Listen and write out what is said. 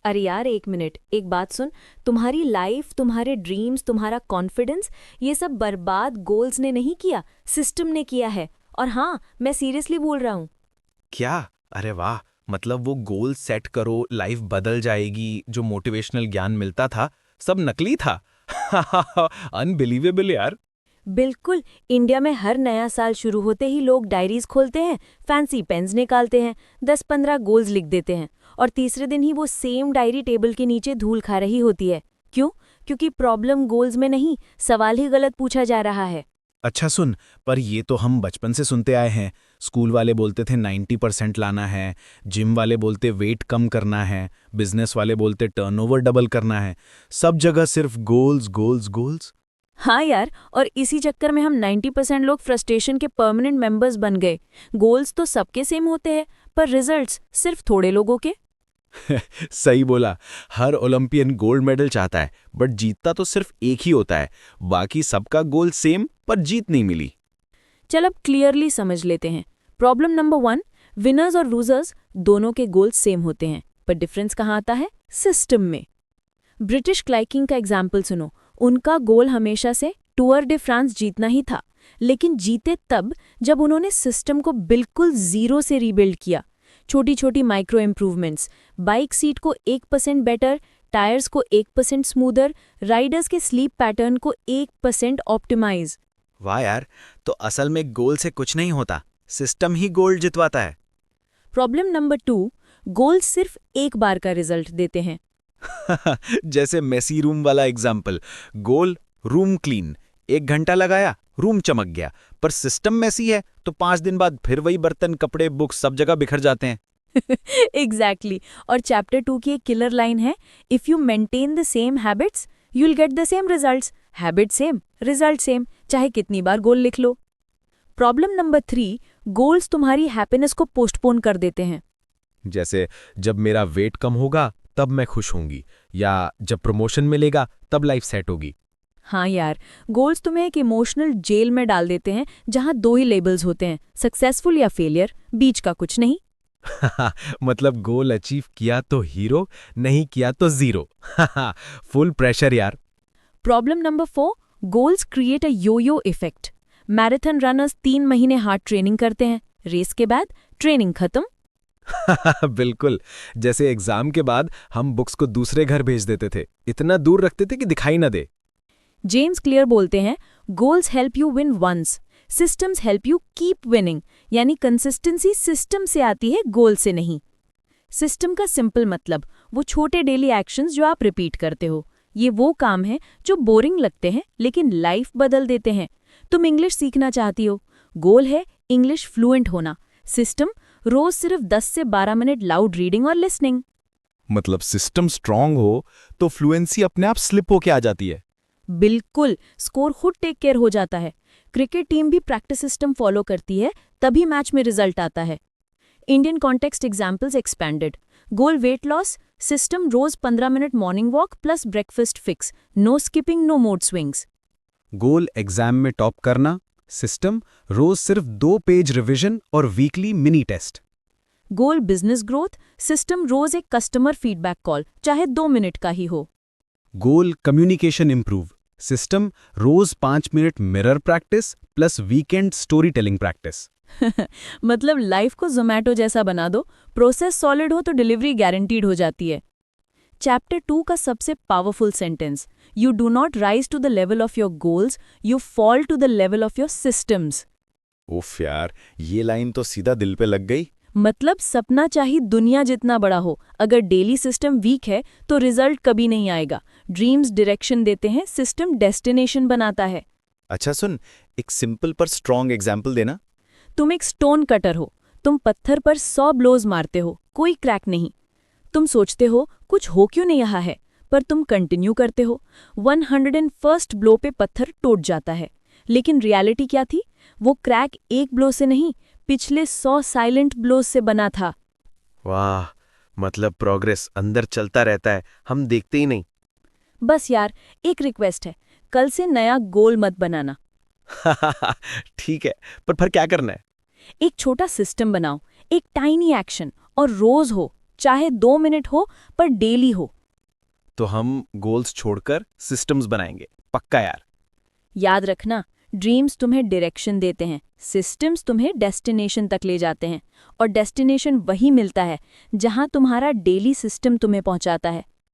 अरे यार एक मिनट, एक बात सुन। तुम्हारी लाइफ, तुम्हारे ड्रीम्स, तुम्हारा कॉन्फिडेंस, ये सब बर्बाद गोल्स ने नहीं किया, सिस्टम ने किया है। और हाँ, मैं सीरियसली बोल रहा हूँ। क्या? अरे वाह। मतलब वो गोल सेट करो, लाइफ बदल जाएगी, जो मोटिवेशनल ज्ञान मिलता था सब नकली था। अनबिलीवेबल यार। बिल्कुल। इंडिया में हर नया साल शुरू होते ही लोग डायरीज खोलते हैं, फैंसी पेन्स निकालते हैं, 10-15 गोल्स लिख देते हैं, और तीसरे दिन ही वो सेम डायरी टेबल के नीचे धूल खा रही होती है। क्यों? क्योंकि प्रॉब्लम गोल्स में नहीं, सवाल ही गलत पूछा जा रहा है। अच्छा सुन, पर ये तो हम बचपन से सुनते आए हैं। स्कूल वाले बोलते थे 90% लाना है, जिम वाले बोलते वेट कम करना है, बिजनेस वाले बोलते टर्नओवर डबल करना है। सब जगह सिर्फ गोल्स गोल्स गोल्स। हाँ यार, और इसी चक्कर में हम 90% लोग फ्रस्ट्रेशन के परमानेंट मेंबर्स बन गए। गोल्स तो सबके सेम होते हैं, पर रिजल्ट्स सिर्फ थोड़े लोगों के। सही बोला। हर ओलंपियन गोल्ड मेडल चाहता है, बट जीतता तो सिर्फ एक ही होता है। बाकी सबका गोल सेम, पर जीत नहीं मिली। चल अब क्लियरली समझ लेते हैं। प्रॉब्लम नंबर 1, विनर्स और लूजर्स दोनों के गोल्स सेम होते हैं, पर डिफरेंस कहाँ आता है? सिस्टम में। ब्रिटिश क्लाइकिंग का एग्जाम्पल सुनो। उनका गोल हमेशा से टूर डे फ्रांस जीतना ही था, लेकिन जीते तब जब उन्होंने सिस्टम को बिल्कुल जीरो से रीबिल्ड किया। छोटी छोटी माइक्रो इम्प्रूवमेंट्स, बाइक सीट को 1% बेटर, टायर्स को 1% स्मूदर, राइडर्स के स्लीप पैटर्न को 1% ऑप्टिमाइज। वाह यार। तो असल में गोल से कुछ नहीं होता, सिस्टम ही गोल्ड जितवाता है। प्रॉब्लम नंबर 2, गोल सिर्फ एक बार का रिजल्ट देते हैं। जैसे मेसी रूम वाला एग्जाम्पल। गोल रूम क्लीन, 1 घंटा लगाया, रूम चमक गया। पर सिस्टम मेसी है तो 5 दिन बाद फिर वही बर्तन, कपड़े, बुक्स सब जगह बिखर जाते हैं। एग्जैक्टली। और चैप्टर 2 की एक किलर लाइन है, if you maintain the same habits you will get the same results. Habit same, result same, चाहे कितनी बार गोल लिख लो। प्रॉब्लम नंबर 3, गोल्स तुम्हारी हैप्पीनेस को पोस्टपोन कर देते हैं। जैसे जब मेरा वेट कम होगा तब मैं खुश होंगी, या जब प्रमोशन मिलेगा तब लाइफ सेट होगी। हाँ यार, गोल्स तुम्हें एक इमोशनल जेल में डाल देते हैं, जहाँ दो ही लेबल्स होते हैं, सक्सेसफुल या फेलियर, बीच का कुछ नहीं। मतलब गोल अचीव किया तो हीरो, नहीं किया तो जीरो। फुल प्रेशर यार। Problem number 4, goals create a yo-yo effect. Marathon runners 3 महीने हार्ड ट्रेनिंग करते हैं, रेस के बाद ट्रेनिंग खत्म। बिल्कुल। जैसे एग्जाम के बाद हम बुक्स को दूसरे घर भेज देते थे, इतना दूर रखते थे कि दिखाई ना दे। जेम्स क्लियर बोलते हैं, goals help you win once, systems help you keep winning. यानी कंसिस्टेंसी सिस्टम से आती है, गोल से नहीं। सिस्टम का सिंपल मतलब वो छोटे डेली एक्शंस जो आप रिपीट करते हो। ये वो काम है जो बोरिंग लगते हैं लेकिन लाइफ बदल देते हैं। तुम इंग्लिश सीखना चाहती हो, गोल है इंग्लिश फ्लुएंट होना। सिस्टम, रोज सिर्फ 10 से 12 मिनट लाउड रीडिंग और लिसनिंग। मतलब सिस्टम स्ट्रांग हो तो फ्लुएंसी अपने आप स्लिप होके आ जाती है। बिल्कुल, स्कोर खुद टेक केयर हो जाता है। क्रिकेट टीम भी प्रैक्टिस सिस्टम फॉलो करती है, तभी मैच में रिजल्ट आता है। Indian context examples expanded. Goal weight loss, system रोज 15 minute morning walk plus breakfast fix, no skipping, no mood swings. Goal exam में टॉप करना, सिस्टम रोज सिर्फ 2 पेज रिवीजन और weekly mini test. Goal business growth, system रोज एक customer feedback call, चाहे 2 minute का ही हो। गोल कम्युनिकेशन इंप्रूव, सिस्टम रोज 5 minute mirror practice plus weekend story telling practice. मतलब लाइफ को जोमैटो जैसा बना दो, प्रोसेस सॉलिड हो तो डिलीवरी गारंटीड हो जाती है। चैप्टर 2 का सबसे powerful sentence, you do not rise to the level of your goals, you fall to the level of your systems. उफ यार, ये लाइन तो सीधा दिल पे लग गई। मतलब सपना चाहे दुनिया जितना बड़ा हो, अगर डेली सिस्टम वीक है तो रिजल्ट कभी नहीं आएगा। ड्रीम्स डायरेक्शन देते हैं, सिस्टम डेस्टिनेशन बनाता है। अच्छा सुन, एक सिंपल पर स्ट्रॉन्ग एग्जाम्पल देना। तुम एक स्टोन कटर हो, तुम पत्थर पर 100 ब्लोज मारते हो, कोई क्रैक नहीं। तुम सोचते हो कुछ हो क्यों नहीं रहा है, पर तुम कंटिन्यू करते हो। 101st ब्लो पे पत्थर टूट जाता है। लेकिन रियलिटी क्या थी? वो क्रैक एक ब्लो से नहीं, पिछले 100 साइलेंट ब्लोज से बना था। वाह, मतलब प्रोग्रेस अंदर चलता रहता है, हम देखते ही नहीं। बस यार, एक रिक्वेस्ट है, कल से नया गोल मत बनाना। ठीक है, पर फिर क्या करना है? एक छोटा सिस्टम बनाओ, एक टाइनी एक्शन, और रोज हो चाहे 2 मिनट हो पर डेली हो। तो हम गोल्स छोड़कर सिस्टम्स बनाएंगे, पक्का यार। याद रखना, ड्रीम्स तुम्हें डायरेक्शन देते हैं, सिस्टम्स तुम्हें डेस्टिनेशन तक ले जाते हैं, और डेस्टिनेशन वही मिलता है जहां तुम्हारा डेली सिस्टम तुम्हें पहुंचाता है।